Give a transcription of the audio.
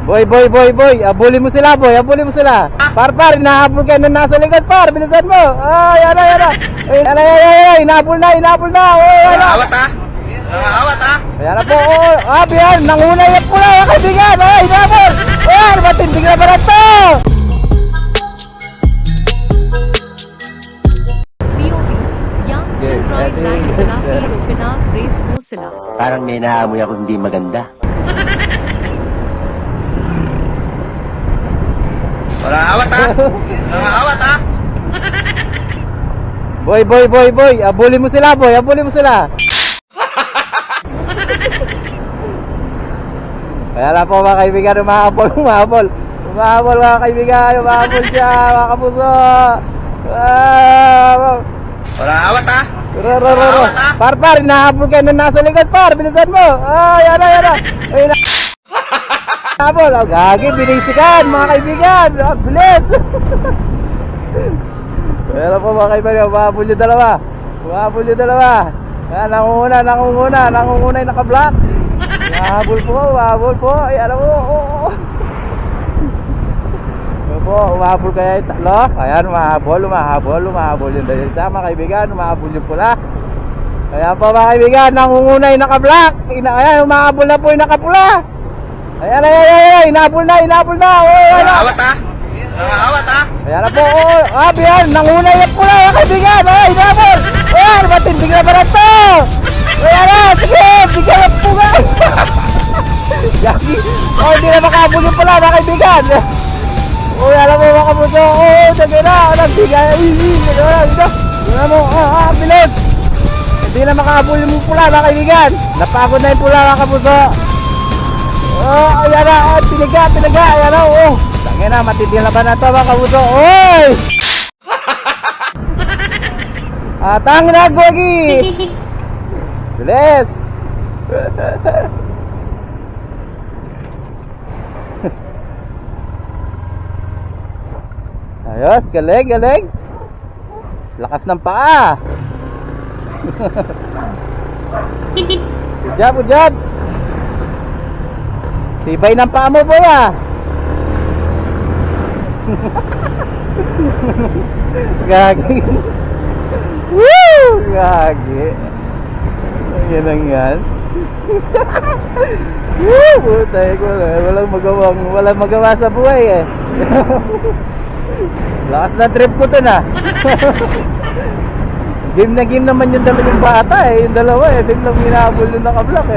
Boy, abulin mo sila boy, abulin mo sila. Par, inahabol ka na nasa likod par, bilisan mo. Ay, inahabol na. Nakakawat ha? Nakakawat ha? Ayan na po, biyan, nanguna yung pula, kaibigan. Ay, inahabol. Ayan, matinding na ba na to? POV, young chill ride like sila pero pinag-race mo sila. Parang may naamoy ako hindi maganda. Nakakawat ha? Nakakawat ha? Boy, abulin mo sila boy, abulin mo sila. Ayan na po mga kaibigan, umahabol mga kaibigan, umahabol siya mga kapuso. Nakakawat ha? Par, inahabol ka na nasa likod par, bilisan mo. Ayan na. Habol, gagi, binisikan mga kaibigan. Bilis. Ayan po mga kaibigan, umahabol yung dalawa. Ayan, nangunguna yung naka-block. Umahabol po. Ayan po. Umahabol kaya yung tatlo. Ayan, umahabol yung dalita mga kaibigan, umahabol yung pula. Ayan po mga kaibigan, nangunguna yung naka-block. Ayan, umahabol na po yung nakapula. Ayan, inahabol na. Nakakawat ha? Nakakawat ha? Ayan na po, biyan, nanguna yung pula mga kaibigan. Ay, inahabol. Ayan, matinding na ba na to? Ayan na, sige, bigyan na po nga. Yaki, hindi na makahabol yung pula mga kaibigan. Alam mo mga kapuso, sige na, nagbigay. Alam mo, bilis. Hindi na makahabol yung pula mga kaibigan. Napagod na yung pula mga kapuso. Ayan na, tinaga, ayan na, tangin na, matindi na ba na ito mga kapuso? Oy! Tangin na, Gogi! Bilis! Ayos, galing. Lakas ng paa. Good job. Tibay ng paa mo, boy, Gagi. Woo! Gagi. Yan ang yan. Woo! Putay ko. Walang magawa sa buhay, Lakas na trip ko to na. Game na game naman yung dalawang bata, Yung dalawa, biglang hinahabol yung naka-block,